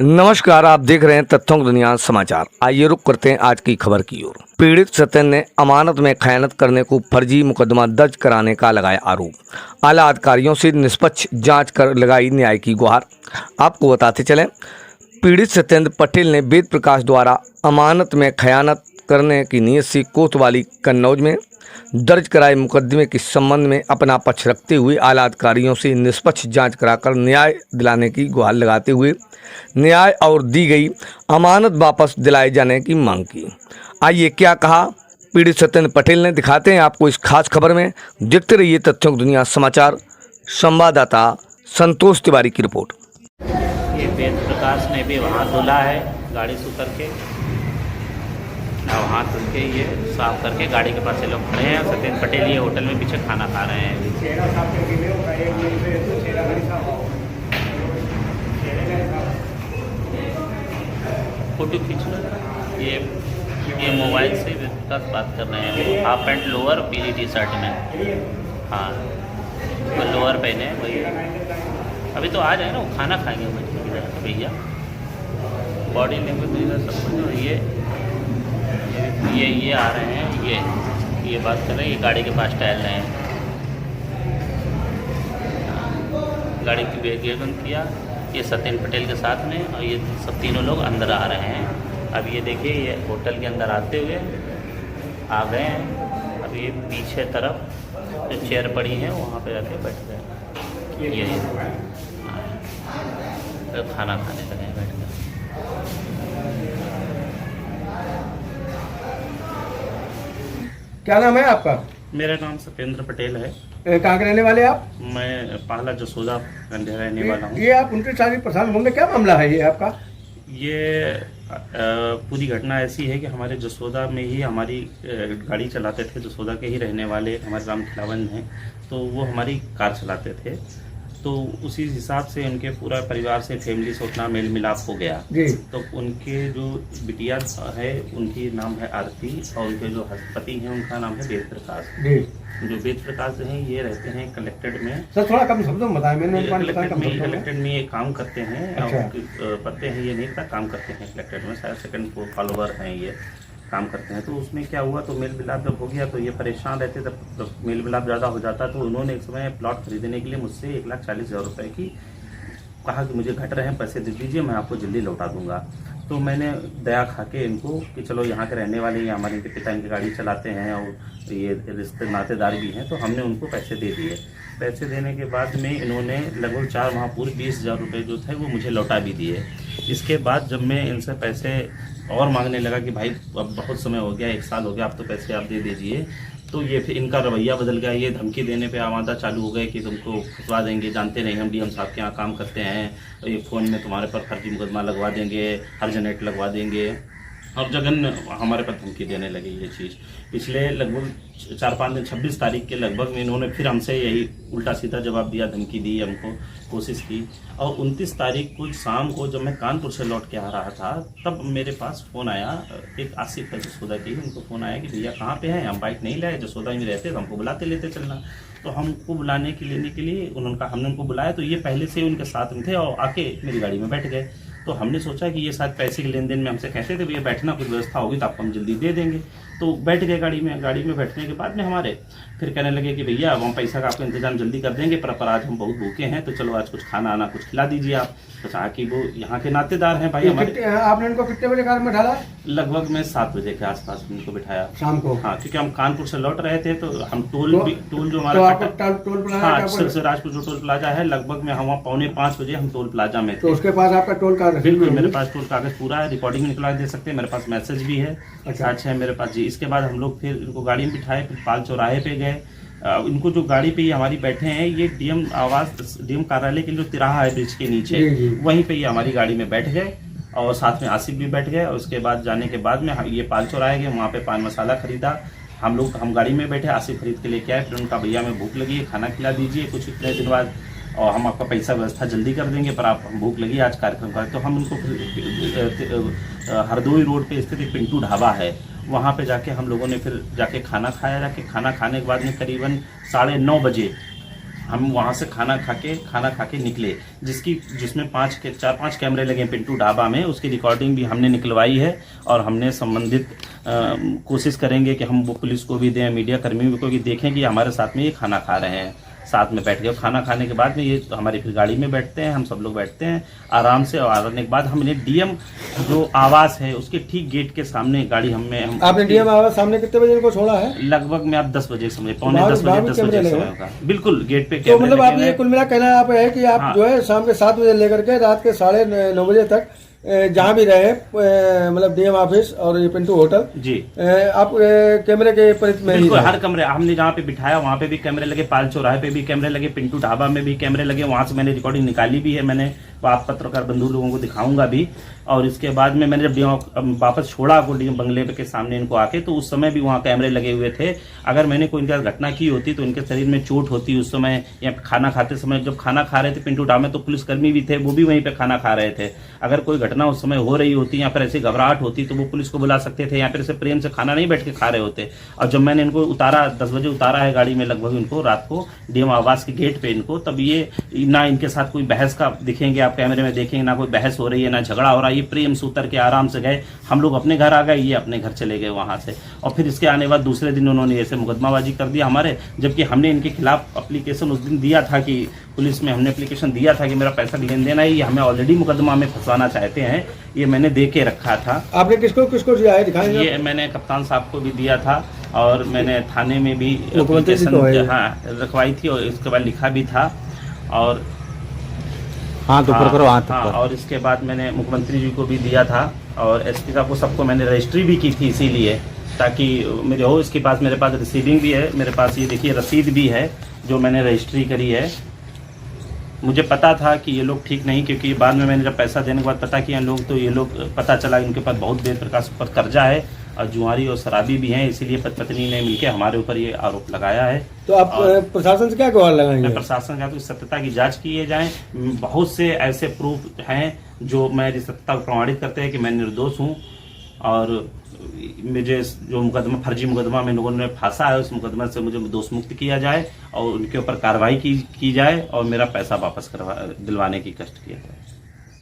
नमस्कार, आप देख रहे हैं तथ्यों की दुनिया समाचार। आइए रुक करते हैं आज की खबर की ओर। पीड़ित सत्यन ने अमानत में खयानत करने को फर्जी मुकदमा दर्ज कराने का लगाया आरोप। आला अधिकारियों से निष्पक्ष जांच कर लगाई न्याय की गुहार। आपको बताते चलें, पीड़ित सत्येंद्र पटेल ने वेद प्रकाश द्वारा अमानत में खयानत करने की नीयत से कोतवाली कन्नौज में दर्ज कराए मुकदमे के संबंध में अपना पक्ष रखते हुए आला अधिकारियों से निष्पक्ष जांच कराकर न्याय दिलाने की गुहार लगाते हुए न्याय और दी गई अमानत वापस दिलाए जाने की मांग की। आइए क्या कहा पीड़ित सत्येंद्र पटेल ने, दिखाते हैं आपको इस खास खबर में। देखते रहिए तथ्यों की दुनिया समाचार। संवाददाता संतोष तिवारी की रिपोर्ट। ये वेद प्रकाश ने भी वहाँ धुला है गाड़ी से उतर के, और वहाँ धुल के ये साफ करके गाड़ी के पास ये लोग खड़े हैं। सत्येंद्र पटेल ये होटल में पीछे खाना खा रहे हैं। फोटो खींच लो। ये मोबाइल से वेद प्रकाश बात कर रहे हैं। हाफ पैंट लोअर पीली टी शर्ट में, हाँ वो लोअर पहने हैं। वही अभी तो आ जाए ना, वो खाना खाएंगे भैया। बॉडी लैंग्वेज सब कुछ। ये आ रहे हैं, ये बात कर रहे हैं। ये गाड़ी के पास टहल रहे हैं। गाड़ी की गेट बंद किया ये सत्येंद्र पटेल के साथ में, और ये सब तीनों लोग अंदर आ रहे हैं। अब ये देखिए, ये होटल के अंदर आते हुए आ गए हैं। अब ये पीछे तरफ जो चेयर पड़ी है वहाँ पे जाके बैठ गए। ये खाना खाने लगे बैठ कर। क्या नाम है आपका? मेरा नाम सत्येंद्र पटेल है। कहाँ के रहने वाले आप? मैं पहला जसोदा का रहने वाला हूँ। ये आप 29 तारीख प्रधान में क्या मामला है ये आपका? ये पूरी घटना ऐसी है कि हमारे जसोदा में ही हमारी गाड़ी चलाते थे। जसोदा के ही रहने वाले हमारे राम खिलावन हैं, तो वो हमारी कार चलाते थे। तो उसी हिसाब से उनके पूरा परिवार से, फैमिली से उतना मेल मिलाप हो गया जी। तो उनके जो बिटिया है उनकी नाम है आरती, और उनके जो पति हैं उनका नाम है वेद प्रकाश जी। जो वेद प्रकाश हैं ये रहते हैं कलेक्टेड में। सर थोड़ा कम शब्दों में बताएं। मैंने कलेक्टेड में ये काम करते हैं। अच्छा। पढ़ते हैं ये नहीं पता, काम करते हैं कलेक्टेड में। शायद सेकंड फॉलोवर हैं, ये काम करते हैं। तो उसमें क्या हुआ, तो मेल मिलाप जब हो गया तो ये परेशान रहते। जब मेल मिलाप ज़्यादा हो जाता तो उन्होंने एक समय प्लॉट खरीदने के लिए मुझसे 1,40,000 रुपये की कहा कि मुझे घट रहे हैं, पैसे दे दीजिए, मैं आपको जल्दी लौटा दूंगा। तो मैंने दया खा के इनको कि चलो यहाँ के रहने वाले हैं, हमारे इनके पिता इनकी गाड़ी चलाते हैं और ये रिश्ते नातेदार भी हैं, तो हमने उनको पैसे दे दिए। पैसे देने के बाद में इन्होंने लगभग 4 माह पूर्व 20,000 रुपये जो थे वो मुझे लौटा भी दिए। इसके बाद जब मैं इनसे पैसे और मांगने लगा कि भाई अब बहुत समय हो गया, 1 साल हो गया, अब तो पैसे आप दे दीजिए, तो ये फिर इनका रवैया बदल गया। ये धमकी देने पे आमादा चालू हो गए कि तुमको फंसवा देंगे, जानते नहीं हम डीएम साहब के यहाँ काम करते हैं, तो ये फ़ोन में तुम्हारे पर फर्जी मुकदमा लगवा देंगे, हर्जनेट लगवा देंगे, और जगन हमारे पर धमकी देने लगी ये चीज़। पिछले लगभग 4-5 दिन 26 तारीख के लगभग में इन्होंने फिर हमसे यही उल्टा सीधा जवाब दिया, धमकी दी, हमको कोशिश की। और 29 तारीख को शाम को जब मैं कानपुर से लौट के आ रहा था तब मेरे पास फ़ोन आया, एक आसिफ है जसोदा की, उनको फ़ोन आया कि भैया कहाँ पे हैं, हम बाइक नहीं लाए, जसोदा में रहते तो हमको बुलाते लेते चलना। तो हमको बुलाने के लेने के लिए हमने उनको बुलाया, तो ये पहले से उनके साथ में थे और आके मेरी गाड़ी में बैठ गए। तो हमने सोचा कि ये शायद पैसे के लेन देन में हमसे कहते थे भैया बैठना, कुछ व्यवस्था होगी तो आपको हम जल्दी दे देंगे। तो बैठ गए गाड़ी में। गाड़ी में बैठने के बाद में हमारे फिर कहने लगे कि भैया अब हम पैसा का आपका इंतजाम जल्दी कर देंगे, पर आज हम बहुत भूखे हैं, तो चलो आज कुछ खाना आना कुछ खिला दीजिए आप। तो कहा कि वो यहाँ के नातेदार हैं भाई हमारे। आपने इनको कितने बजे कार में डाला? लगभग मैं 7 बजे के आसपास उनको बिठाया शाम को। हाँ, क्योंकि हम कानपुर से लौट रहे थे, तो हम टोल जो हमारा टोल प्लाजा से राजपुर जो टोल प्लाजा है, लगभग में हम वहाँ 4:45 बजे हम टोल प्लाजा में थे। तो उसके पास आपका टोल कागज? बिल्कुल, मेरे पास टोल कागज पूरा है, रिकॉर्डिंग निकला दे सकते हैं, मेरे पास मैसेज भी है। अच्छा है मेरे पास जी। इसके बाद हम लोग फिर इनको गाड़ी में बिठाए, फिर पाल चौराहे पे गए। इनको जो गाड़ी पे ये हमारी बैठे हैं, ये डीएम कार्यालय के जो तिराहा है ब्रिज के नीचे, वहीं पे ये हमारी गाड़ी में बैठ गए, और साथ में आसिफ भी बैठ गए। और उसके बाद जाने के बाद में ये पाल चौराहे गए, वहाँ पे पान मसाला खरीदा। हम गाड़ी में बैठे, आसिफ खरीद के लेके आए। फिर उनका भैया में भूख लगी है, खाना खिला दीजिए कुछ इतने दिन बाद, और हम आपका पैसा व्यवस्था जल्दी कर देंगे, पर आप भूख लगी आज कार्यक्रम का। तो हम उनको हरदोई रोड पे स्थित एक पिंटू ढाबा है, वहाँ पे जाके हम लोगों ने फिर जाके खाना खाया। जाके खाना खाने के बाद में करीबन 9:30 बजे हम वहाँ से खाना खा के निकले, जिसमें 4-5 कैमरे लगे पिंटू ढाबा में। उसकी रिकॉर्डिंग भी हमने निकलवाई है और हमने संबंधित कोशिश करेंगे कि हम वो पुलिस को भी दें, मीडिया कर्मियों को भी देखें कि हमारे साथ में ये खाना खा रहे हैं, साथ में बैठ के। खाना खाने के बाद में ये हमारी फिर गाड़ी में बैठते हैं, हम सब लोग बैठते हैं आराम से, और आने के बाद हमने डीएम जो आवास है उसके ठीक गेट के सामने गाड़ी हम आपने डीएम आवास सामने कितने बजे इनको छोड़ा है? लगभग में आप 10 बजे समय, पौने 10 बजे समय होगा। बिल्कुल गेट पे तो मतलब आप ये कुल मिला कहना आप है कि आप जो है शाम के 7 बजे लेकर के रात के 9:30 बजे तक जहाँ भी रहे, मतलब डीएम ऑफिस और ये पिंटू होटल जी, आप कैमरे के परित में बिल्कुल हर कमरे हमने जहाँ पे बिठाया वहाँ पे भी कैमरे लगे, पाल चौराहे पे भी कैमरे लगे, पिंटू ढाबा में भी कैमरे लगे। वहाँ से मैंने रिकॉर्डिंग निकाली भी है, मैंने आप पत्रकार बंधु लोगों को दिखाऊंगा भी। और इसके बाद में मैंने जब वापस छोड़ा को डीएम बंगले के सामने इनको आके, तो उस समय भी वहाँ कैमरे लगे हुए थे। अगर मैंने कोई इनका घटना की होती तो इनके शरीर में चोट होती उस समय, या खाना खाते समय जब खाना खा रहे थे पिंटू ढाबा में, तो पुलिसकर्मी भी थे, वो भी वहीं पे खाना खा रहे थे। अगर कोई घटना उस समय हो रही होती या फिर ऐसी घबराहट होती तो वो पुलिस को बुला सकते थे, या फिर ऐसे प्रेम से खाना नहीं बैठ के खा रहे होते। और जब मैंने इनको उतारा, 10 बजे उतारा है गाड़ी में लगभग इनको, रात को डीएम आवास के गेट पे इनको, तब ये ना इनके साथ कोई बहस का दिखेंगे, आप कैमरे में देखेंगे, ना कोई बहस हो रही है, ना झगड़ा हो रहा है। ये प्रेम से उतर के आराम से गए, हम लोग अपने घर आ गए, ये अपने घर चले गए वहां से। और फिर इसके आने बाद दूसरे दिन उन्होंने ऐसे मुकदमाबाजी कर दिया हमारे, जबकि हमने इनके खिलाफ एप्लीकेशन उस दिन दिया था कि पुलिस में हमने एप्लीकेशन दिया था कि मेरा पैसा लेन देना है, ये हमें ऑलरेडी मुकदमा में फंसाना चाहते हैं, ये मैंने दे के रखा था। आपने किसको किसको दिया है, दिखाएंगे? ये मैंने कप्तान साहब को भी दिया था और मैंने थाने में भी मुख्यमंत्री जी को है। हाँ रखवाई थी, और इसके बाद लिखा भी था। और हाँ तो करो हाँ, और इसके बाद मैंने मुख्यमंत्री जी को भी दिया था और एसपी साहब को, सबको मैंने रजिस्ट्री भी की थी, इसीलिए ताकि मेरे हो। इसके पास मेरे पास रिसीविंग भी है, मेरे पास ये देखिए रसीद भी है जो मैंने रजिस्ट्री करी है। मुझे पता था कि ये लोग ठीक नहीं, क्योंकि बाद में मैंने जब पैसा देने के बाद पता किया लोग, तो ये लोग पता चला इनके पास बहुत देर प्रकाश पर कर्जा है और जुआरी और शराबी भी हैं, इसीलिए पत्नी ने मिलकर हमारे ऊपर ये आरोप लगाया है। तो आप प्रशासन से क्या गुहार लगाएंगे? प्रशासन का तो सत्यता की जांच किए जाए। बहुत से ऐसे प्रूफ हैं जो मेरी सत्यता को प्रमाणित करते हैं कि मैं निर्दोष हूँ, और मुझे जो मुकदमा, फर्जी मुकदमा में लोगों ने फांसा है, उस मुकदमा से मुझे दोष मुक्त किया जाए और उनके ऊपर कार्रवाई की जाए और मेरा पैसा वापस दिलवाने की कष्ट किया जाए।